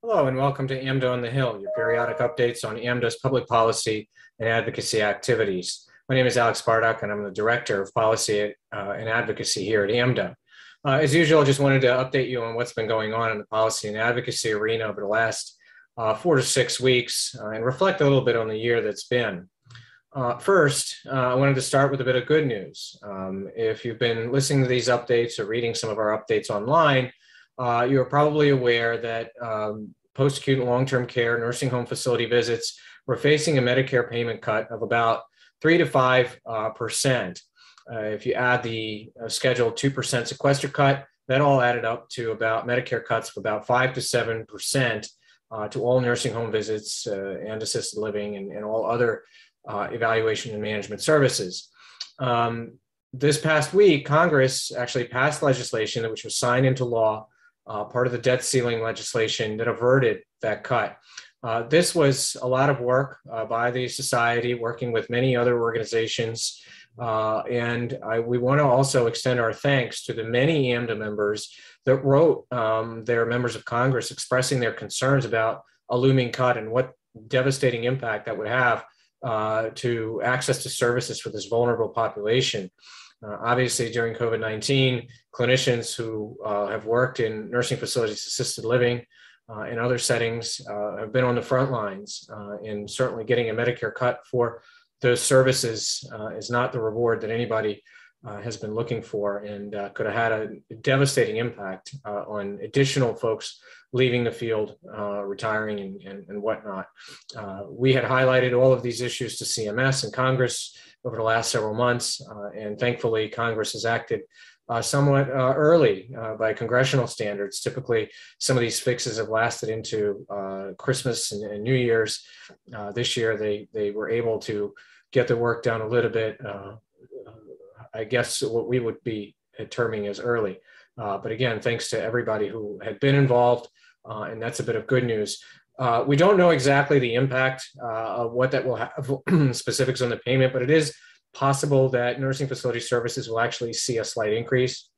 Hello and welcome to AMDA on the Hill, your periodic updates on AMDA's public policy and advocacy activities. My name is Alex Bardakh and I'm the Director of Policy and Advocacy here at AMDA. As usual, I just wanted to update you on what's been going on in the policy and advocacy arena over the last 4 to 6 weeks and reflect a little bit on the year that's been. First, I wanted to start with a bit of good news. If you've been listening to these updates or reading some of our updates online, you are probably aware that post-acute and long-term care nursing home facility visits were facing a Medicare payment cut of about 3 to 5%. If you add the scheduled 2% sequester cut, that all added up to about Medicare cuts of about 5 to 7% to all nursing home visits and assisted living and all other evaluation and management services. This past week, Congress actually passed legislation which was signed into law, part of the debt ceiling legislation that averted that cut. This was a lot of work by the society, working with many other organizations. We want to also extend our thanks to the many AMDA members that wrote their members of Congress expressing their concerns about a looming cut and what devastating impact that would have to access to services for this vulnerable population. Obviously, during COVID-19, clinicians who have worked in nursing facilities, assisted living, and other settings have been on the front lines, and certainly getting a Medicare cut for those services is not the reward that anybody has been looking for, and could have had a devastating impact on additional folks leaving the field, retiring and whatnot. We had highlighted all of these issues to CMS and Congress over the last several months, and thankfully Congress has acted somewhat early by congressional standards. Typically, some of these fixes have lasted into Christmas and New Year's. This year, they were able to get the work done a little bit, I guess what we would be terming as early. But again, thanks to everybody who had been involved, and that's a bit of good news. We don't know exactly the impact of what that will have, specifics on the payment, but it is possible that nursing facility services will actually see a slight increase.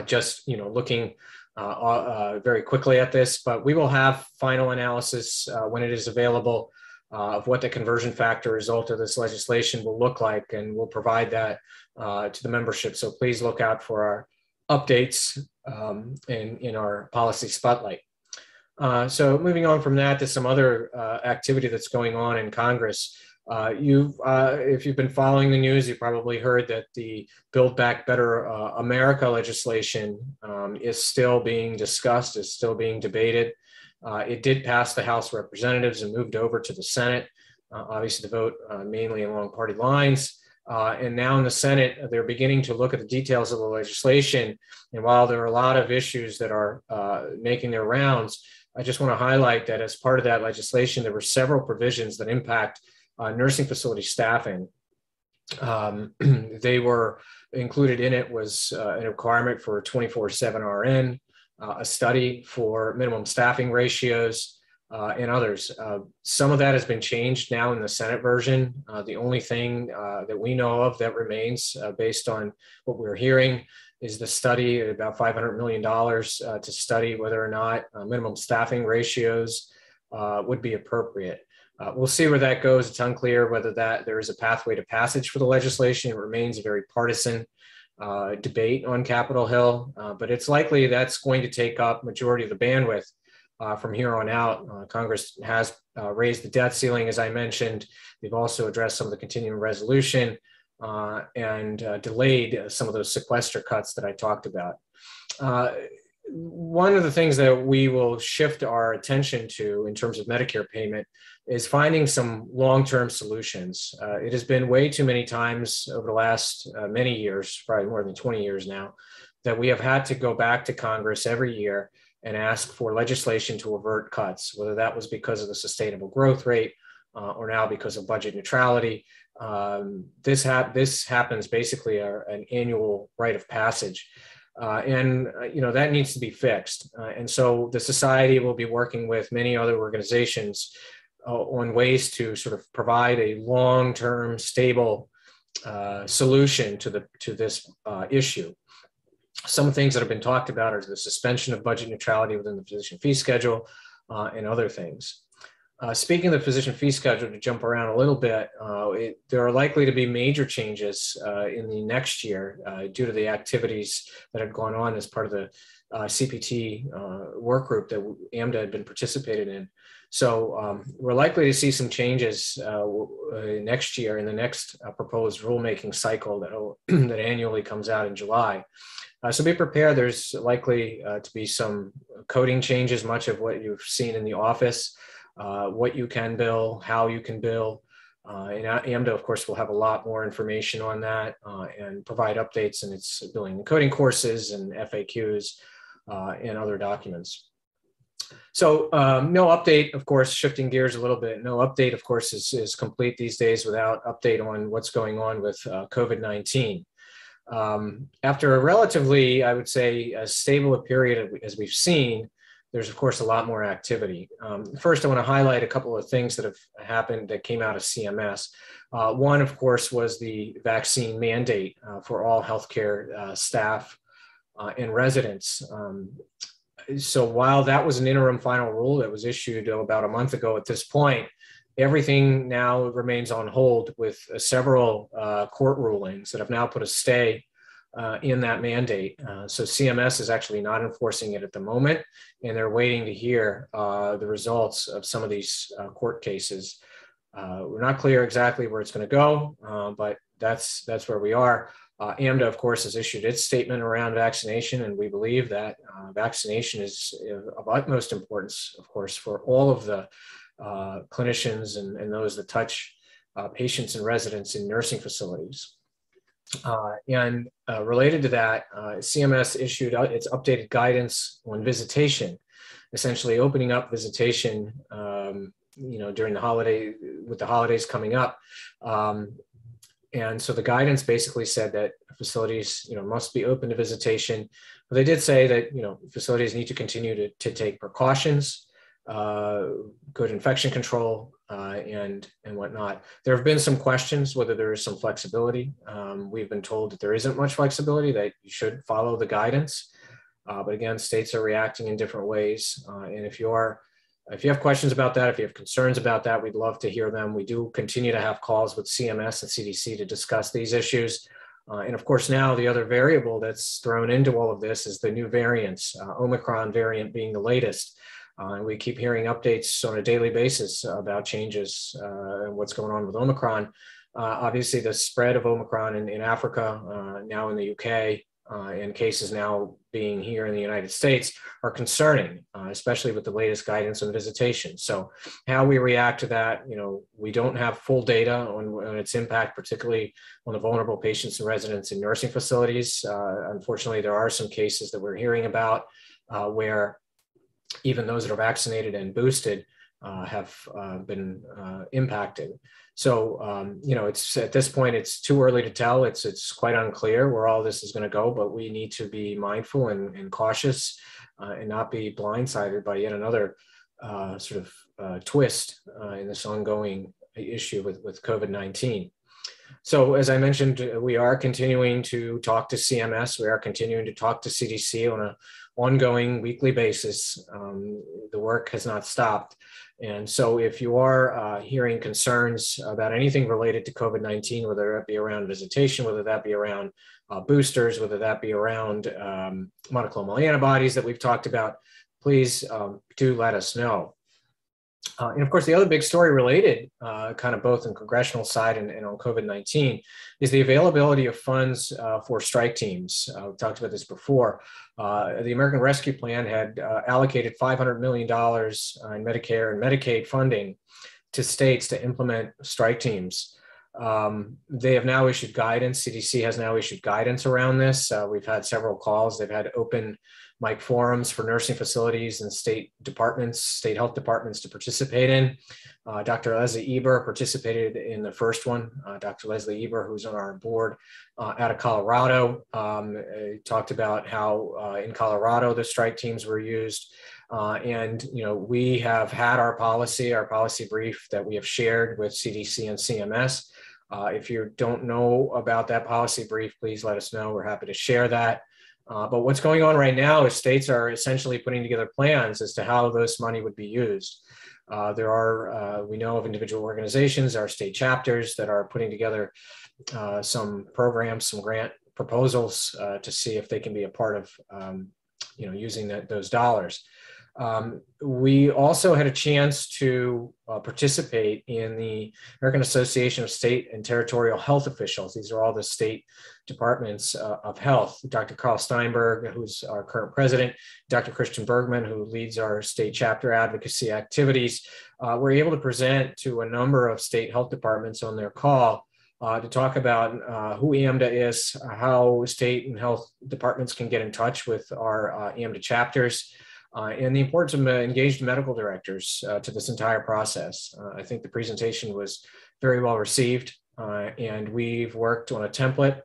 Just looking very quickly at this, but we will have final analysis when it is available of what the conversion factor result of this legislation will look like, and we'll provide that to the membership. So please look out for our updates in our policy spotlight. So moving on from that to some other activity that's going on in Congress. If you've been following the news, you probably heard that the Build Back Better America legislation is still being discussed, is still being debated. It did pass the House of Representatives and moved over to the Senate, obviously the vote mainly along party lines. And now in the Senate, they're beginning to look at the details of the legislation. And while there are a lot of issues that are making their rounds, I just want to highlight that as part of that legislation, there were several provisions that impact nursing facility staffing. They were included in it was a requirement for 24/7 RN, a study for minimum staffing ratios, and others. Some of that has been changed now in the Senate version. The only thing that we know of that remains based on what we're hearing is the study, about $500 million to study whether or not minimum staffing ratios would be appropriate. We'll see where that goes. It's unclear whether there is a pathway to passage for the legislation. It remains a very partisan debate on Capitol Hill, but it's likely that's going to take up majority of the bandwidth from here on out. Congress has raised the debt ceiling, as I mentioned. They've also addressed some of the continuing resolution and delayed some of those sequester cuts that I talked about. One of the things that we will shift our attention to in terms of Medicare payment is finding some long-term solutions. It has been way too many times over the last many years, probably more than 20 years now, that we have had to go back to Congress every year and ask for legislation to avert cuts, whether that was because of the sustainable growth rate or now because of budget neutrality. This happens basically an annual rite of passage. That needs to be fixed. And so the society will be working with many other organizations on ways to sort of provide a long-term stable solution to this issue. Some things that have been talked about are the suspension of budget neutrality within the physician fee schedule, and other things. Speaking of the physician fee schedule, to jump around a little bit, there are likely to be major changes in the next year due to the activities that have gone on as part of the CPT work group that AMDA had been participating in. So we're likely to see some changes next year in the next proposed rulemaking cycle that annually comes out in July. So be prepared. There's likely to be some coding changes, much of what you've seen in the office. What you can bill, how you can bill. And AMDA, of course, will have a lot more information on that and provide updates in its billing and coding courses and FAQs and other documents. So no update, of course, shifting gears a little bit, no update, of course, is complete these days without update on what's going on with COVID-19. After a relatively, I would say, as stable a period as we've seen, there's, of course, a lot more activity. First, I want to highlight a couple of things that have happened that came out of CMS. One, of course, was the vaccine mandate for all healthcare staff and residents. So while that was an interim final rule that was issued about a month ago at this point, everything now remains on hold with several court rulings that have now put a stay in that mandate. So CMS is actually not enforcing it at the moment, and they're waiting to hear the results of some of these court cases. We're not clear exactly where it's going to go, but that's where we are. AMDA, of course, has issued its statement around vaccination, and we believe that vaccination is of utmost importance, of course, for all of the clinicians and those that touch patients and residents in nursing facilities. And related to that, CMS issued its updated guidance on visitation, essentially opening up visitation, during the holiday, with the holidays coming up. And so the guidance basically said that facilities, must be open to visitation. But they did say that, facilities need to continue to take precautions, good infection control, and whatnot. There have been some questions whether there is some flexibility. We've been told that there isn't much flexibility, that you should follow the guidance. But again, states are reacting in different ways. And if you have questions about that, if you have concerns about that, we'd love to hear them. We do continue to have calls with CMS and CDC to discuss these issues. And of course, now the other variable that's thrown into all of this is the new variants, Omicron variant being the latest. And we keep hearing updates on a daily basis about changes and what's going on with Omicron. Obviously, the spread of Omicron in Africa, now in the UK, and cases now being here in the United States are concerning, especially with the latest guidance on visitation. So how we react to that, we don't have full data on its impact, particularly on the vulnerable patients and residents in nursing facilities. Unfortunately, there are some cases that we're hearing about where even those that are vaccinated and boosted have been impacted. So, it's at this point, it's too early to tell. It's quite unclear where all this is going to go, but we need to be mindful and cautious and not be blindsided by yet another twist in this ongoing issue with COVID-19. So as I mentioned, we are continuing to talk to CMS. We are continuing to talk to CDC on an ongoing weekly basis. The work has not stopped. And so if you are hearing concerns about anything related to COVID-19, whether that be around visitation, whether that be around boosters, whether that be around monoclonal antibodies that we've talked about, please do let us know. And of course, the other big story related, kind of both on congressional side and on COVID-19, is the availability of funds for strike teams. We've talked about this before. The American Rescue Plan had allocated $500 million in Medicare and Medicaid funding to states to implement strike teams. They have now issued guidance. CDC has now issued guidance around this. We've had several calls. They've had open mic forums for nursing facilities and state health departments to participate in. Dr. Leslie Eber participated in the first one. Dr. Leslie Eber, who's on our board out of Colorado, talked about how in Colorado the strike teams were used. And we have had our policy brief that we have shared with CDC and CMS. If you don't know about that policy brief, please let us know. We're happy to share that. But what's going on right now is states are essentially putting together plans as to how this money would be used. We know of individual organizations, our state chapters, that are putting together some programs, some grant proposals to see if they can be a part of using those dollars. We also had a chance to participate in the American Association of State and Territorial Health Officials. These are all the state departments of health. Dr. Carl Steinberg, who's our current president, Dr. Christian Bergman, who leads our state chapter advocacy activities, were able to present to a number of state health departments on their call to talk about who AMDA is, how state and health departments can get in touch with our AMDA chapters, and the importance of engaged medical directors to this entire process. I think the presentation was very well received, and we've worked on a template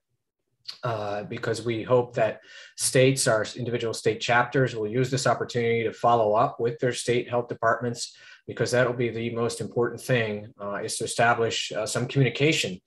because we hope that states, our individual state chapters, will use this opportunity to follow up with their state health departments, because that'll be the most important thing, is to establish some communication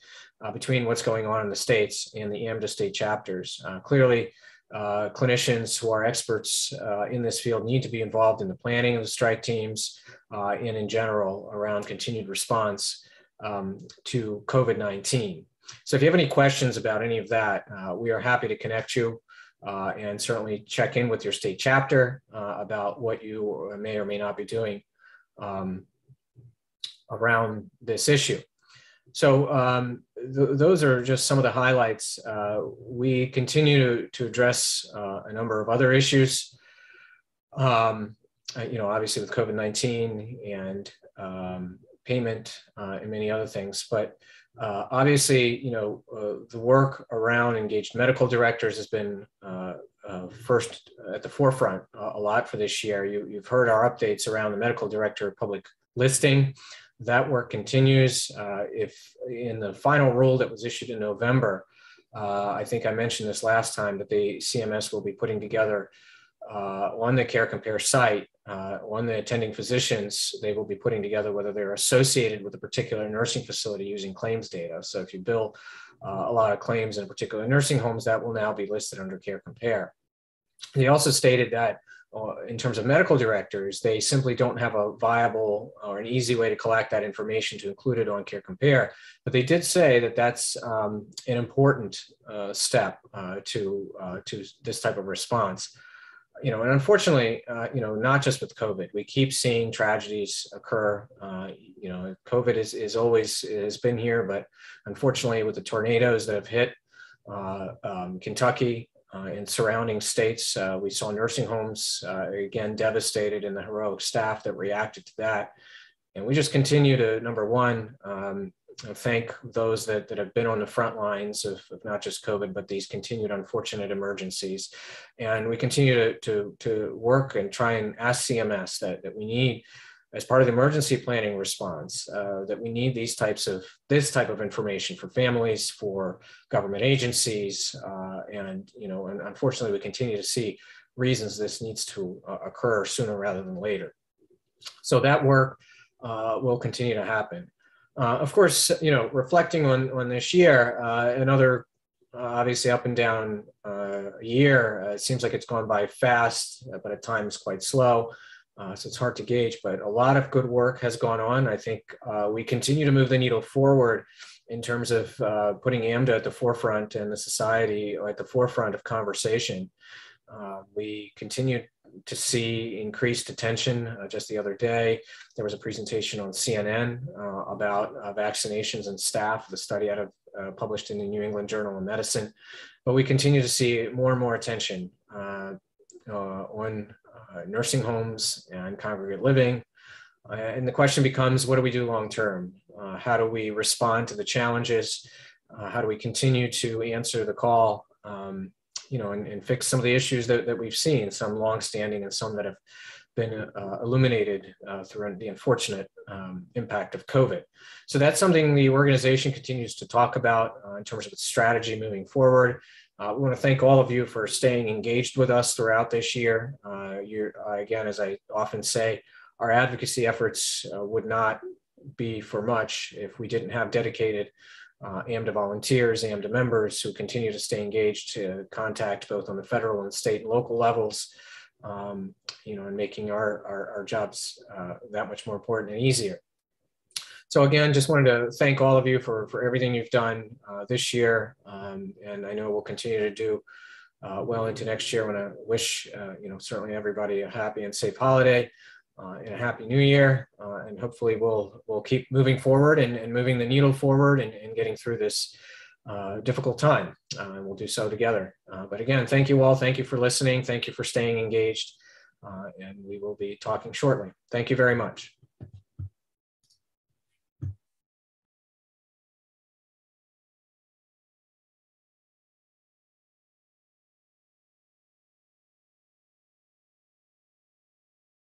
between what's going on in the states and the AMDA state chapters. Clearly, clinicians who are experts in this field need to be involved in the planning of the strike teams and in general around continued response to COVID-19. So if you have any questions about any of that, we are happy to connect you and certainly check in with your state chapter about what you may or may not be doing around this issue. So those are just some of the highlights. We continue to address a number of other issues, obviously with COVID-19 and payment and many other things. But obviously, the work around engaged medical directors has been first at the forefront a lot for this year. You've heard our updates around the medical director public listing. That work continues. If in the final rule that was issued in November, I think I mentioned this last time, that the CMS will be putting together on the Care Compare site, on the attending physicians, they will be putting together whether they're associated with a particular nursing facility using claims data. So if you bill a lot of claims in particular nursing homes, that will now be listed under Care Compare. They also stated that in terms of medical directors, they simply don't have a viable or an easy way to collect that information to include it on Care Compare. But they did say that that's an important step to this type of response. And unfortunately, not just with COVID, we keep seeing tragedies occur. COVID is always has been here, but unfortunately, with the tornadoes that have hit Kentucky and surrounding states, we saw nursing homes again devastated, and the heroic staff that reacted to that. And we just continue to, number one, thank those that have been on the front lines of not just COVID, but these continued unfortunate emergencies. And we continue to work and try and ask CMS that we need, as part of the emergency planning response, that we need this type of information for families, for government agencies, and unfortunately, we continue to see reasons this needs to occur sooner rather than later. So that work will continue to happen. Of course, reflecting on this year, another obviously up and down year. It seems like it's gone by fast, but at times quite slow. So it's hard to gauge, but a lot of good work has gone on. I think we continue to move the needle forward in terms of putting AMDA at the forefront and the society at the forefront of conversation. We continue to see increased attention. Just the other day, there was a presentation on CNN about vaccinations and staff, the study out of published in the New England Journal of Medicine. But we continue to see more and more attention on nursing homes and congregate living. And the question becomes, what do we do long term? How do we respond to the challenges? How do we continue to answer the call? And fix some of the issues that we've seen, some longstanding and some that have been illuminated through the unfortunate impact of COVID. So that's something the organization continues to talk about in terms of its strategy moving forward. We want to thank all of you for staying engaged with us throughout this year. Again, as I often say, our advocacy efforts would not be for much if we didn't have dedicated AMDA volunteers, AMDA members who continue to stay engaged to contact both on the federal and state and local levels, and making our jobs that much more important and easier. So again, just wanted to thank all of you for everything you've done this year, and I know we'll continue to do well into next year. I want to wish certainly everybody a happy and safe holiday and a happy new year, and hopefully we'll keep moving forward and moving the needle forward and getting through this difficult time, and we'll do so together. But again, thank you all. Thank you for listening. Thank you for staying engaged, and we will be talking shortly. Thank you very much.